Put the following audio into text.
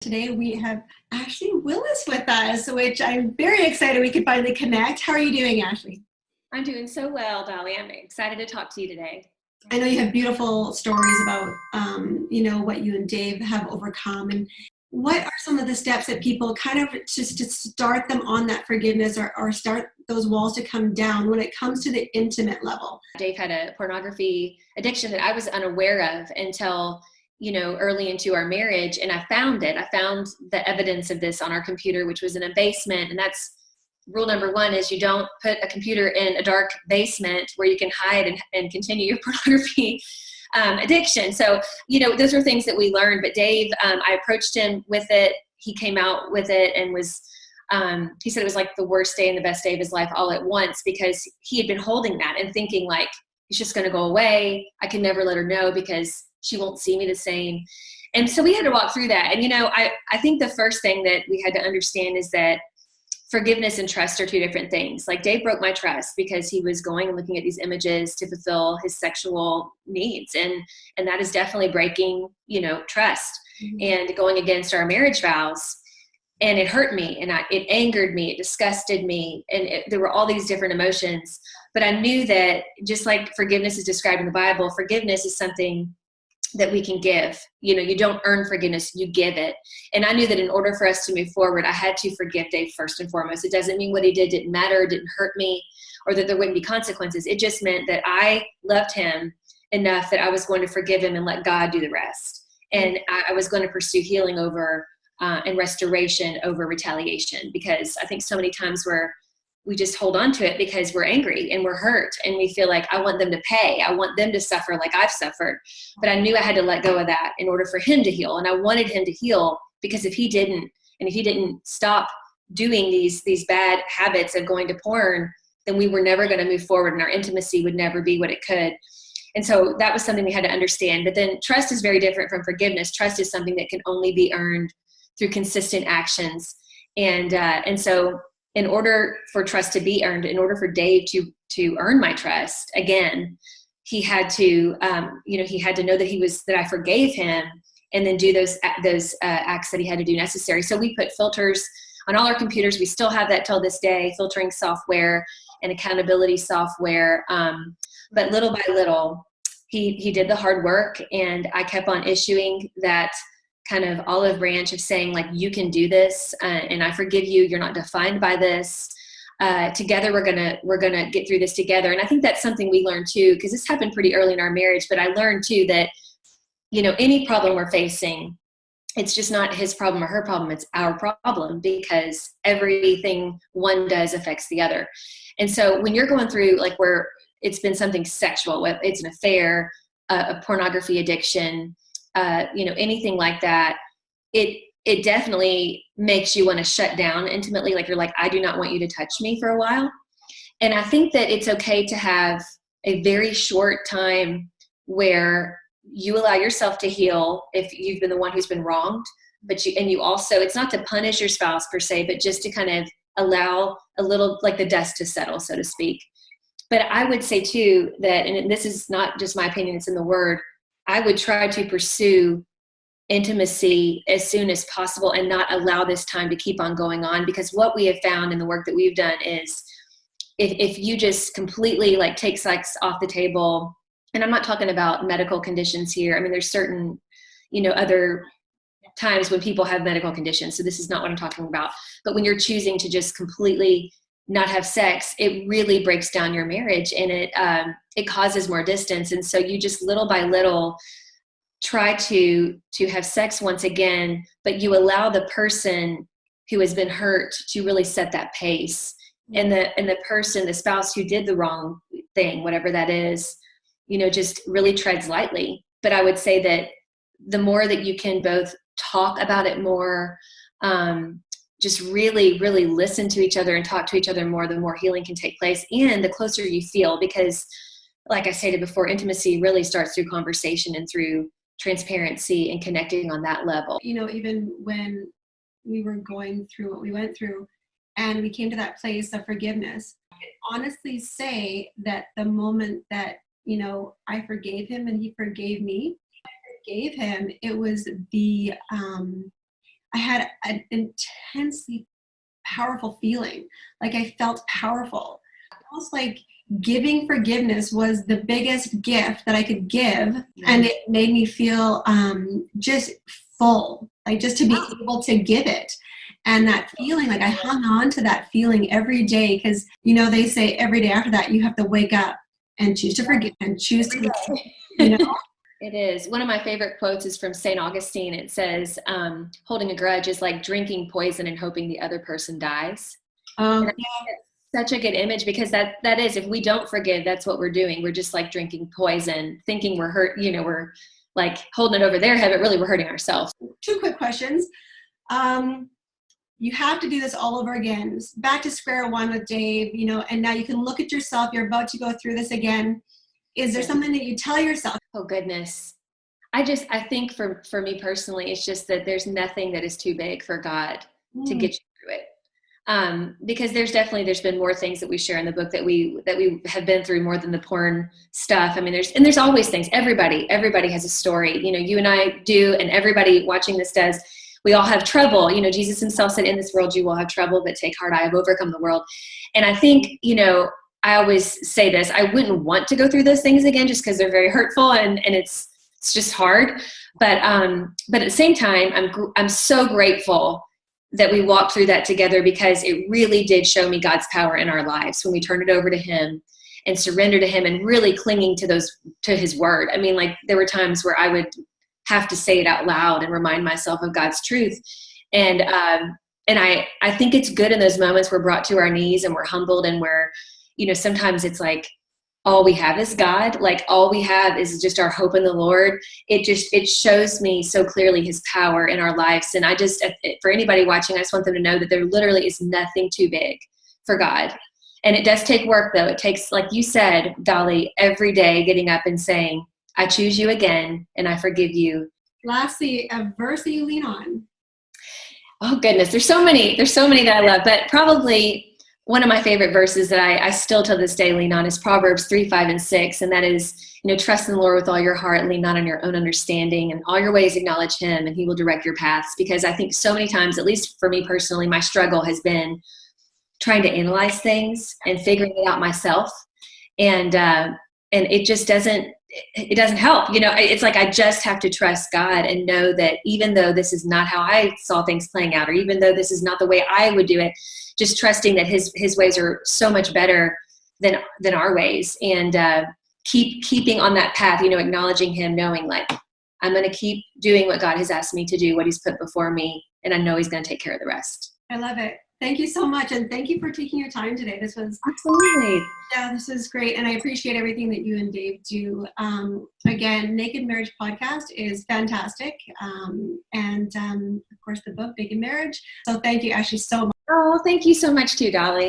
Today we have Ashley Willis with us, which I'm very excited we could finally connect. How are you doing, Ashley? I'm doing so well, Dolly. I'm excited to talk to you today. I know you have beautiful stories about, what you and Dave have overcome. And what are some of the steps that people kind of just to start them on that forgiveness or start those walls to come down when it comes to the intimate level? Dave had a pornography addiction that I was unaware of until, early into our marriage. And I found it. I found the evidence of this on our computer, which was in a basement. And that's rule number one, is you don't put a computer in a dark basement where you can hide and continue your pornography addiction. So, those are things that we learned. But Dave, I approached him with it. He came out with it and was, he said it was like the worst day and the best day of his life all at once, because he had been holding that and thinking like, it's just going to go away. I can never let her know because she won't see me the same. And so we had to walk through that. And, I think the first thing that we had to understand is that forgiveness and trust are two different things. Like Dave broke my trust because he was going and looking at these images to fulfill his sexual needs. And that is definitely breaking, trust and going against our marriage vows. And it hurt me, and it angered me, it disgusted me, and there were all these different emotions. But I knew that just like forgiveness is described in the Bible, forgiveness is something that we can give. You don't earn forgiveness, you give it. And I knew that in order for us to move forward, I had to forgive Dave first and foremost. It doesn't mean what he did didn't matter, didn't hurt me, or that there wouldn't be consequences. It just meant that I loved him enough that I was going to forgive him and let God do the rest. And I was going to pursue healing over and restoration over retaliation, because I think so many times we just hold on to it because we're angry and we're hurt and we feel like I want them to pay. I want them to suffer like I've suffered. But I knew I had to let go of that in order for him to heal. And I wanted him to heal, because if he didn't stop doing these bad habits of going to porn, then we were never going to move forward and our intimacy would never be what it could. And so that was something we had to understand. But then trust is very different from forgiveness. Trust is something that can only be earned through consistent actions. And so in order for trust to be earned, in order for Dave to earn my trust again, he had to, he had to know that I forgave him, and then do those acts that he had to do necessary. So we put filters on all our computers. We still have that till this day, filtering software and accountability software. But little by little, he did the hard work, and I kept on issuing that kind of olive branch of saying, like, you can do this, and I forgive you. You're not defined by this. Together, we're gonna get through this together. And I think that's something we learned too, because this happened pretty early in our marriage. But I learned too that, any problem we're facing, it's just not his problem or her problem. It's our problem, because everything one does affects the other. And so when you're going through, like, where it's been something sexual, whether it's an affair, a pornography addiction, anything like that, it definitely makes you want to shut down intimately. Like, you're like, I do not want you to touch me for a while. And I think that it's okay to have a very short time where you allow yourself to heal if you've been the one who's been wronged, but you also, it's not to punish your spouse per se, but just to kind of allow a little, like, the dust to settle, so to speak. But I would say too that, and this is not just my opinion, it's in the Word, I would try to pursue intimacy as soon as possible and not allow this time to keep on going on. Because what we have found in the work that we've done is, if you just completely, like, take sex off the table, and I'm not talking about medical conditions here. I mean, there's certain, other times when people have medical conditions. So this is not what I'm talking about. But when you're choosing to just completely not have sex, it really breaks down your marriage, and it causes more distance. And so you just little by little try to have sex once again, but you allow the person who has been hurt to really set that pace. And the person, the spouse who did the wrong thing, whatever that is, just really treads lightly. But I would say that the more that you can both talk about it more, just really, really listen to each other and talk to each other more, the more healing can take place, and the closer you feel. Because, like I stated before, intimacy really starts through conversation and through transparency and connecting on that level. Even when we were going through what we went through and we came to that place of forgiveness, I can honestly say that the moment that, I forgave him and he forgave me, I forgave him, it was the I had an intensely powerful feeling. Like I felt powerful. Almost like giving forgiveness was the biggest gift that I could give. And it made me feel just full, like just to be able to give it. And that feeling, like I hung on to that feeling every day because, you know, they say every day after that, you have to wake up and choose to forgive and choose to, you know. It is. One of my favorite quotes is from St. Augustine. It says, holding a grudge is like drinking poison and hoping the other person dies. And I think that's such a good image because that is, if we don't forgive, that's what we're doing. We're just like drinking poison, thinking we're hurt, you know, we're like holding it over their head, but really we're hurting ourselves. 2 quick questions. You have to do this all over again. Back to square one with Dave, you know, and now you can look at yourself. You're about to go through this again. Is there something that you tell yourself? Oh, goodness. I think for me personally, it's just that there's nothing that is too big for God to get you through it. Because there's been more things that we share in the book that we have been through more than the porn stuff. I mean, there's always things. Everybody has a story. You know, you and I do, and everybody watching this does. We all have trouble. You know, Jesus himself said, in this world, you will have trouble, but take heart, I have overcome the world. And I think, you know, I always say this, I wouldn't want to go through those things again just because they're very hurtful and it's just hard. But at the same time, I'm so grateful that we walked through that together because it really did show me God's power in our lives when we turned it over to him and surrender to him and really clinging to his word. I mean, like there were times where I would have to say it out loud and remind myself of God's truth. And I think it's good in those moments we're brought to our knees and we're humbled and we're, you know, sometimes it's like all we have is God. Like all we have is just our hope in the Lord. It shows me so clearly his power in our lives. And for anybody watching, I just want them to know that there literally is nothing too big for God. And it does take work though. It takes, like you said, Dolly, every day getting up and saying, I choose you again and I forgive you. Lastly, a verse that you lean on. Oh goodness. There's so many that I love, but probably one of my favorite verses that I still to this day lean on is Proverbs 3, 5, and 6. And that is, you know, trust in the Lord with all your heart, lean not on your own understanding, and all your ways acknowledge him and he will direct your paths. Because I think so many times, at least for me personally, my struggle has been trying to analyze things and figuring it out myself. And it just doesn't help. You know, it's like, I just have to trust God and know that even though this is not how I saw things playing out, or even though this is not the way I would do it, just trusting that his ways are so much better than our ways, and keeping on that path, you know, acknowledging him, knowing like, I'm going to keep doing what God has asked me to do, what he's put before me. And I know he's going to take care of the rest. I love it. Thank you so much. And thank you for taking your time today. This was Absolutely. Yeah, this is great. And I appreciate everything that you and Dave do. Again, Naked Marriage Podcast is fantastic. And of course the book, Naked Marriage. So thank you, Ashley, so much. Oh, thank you so much too, Dolly.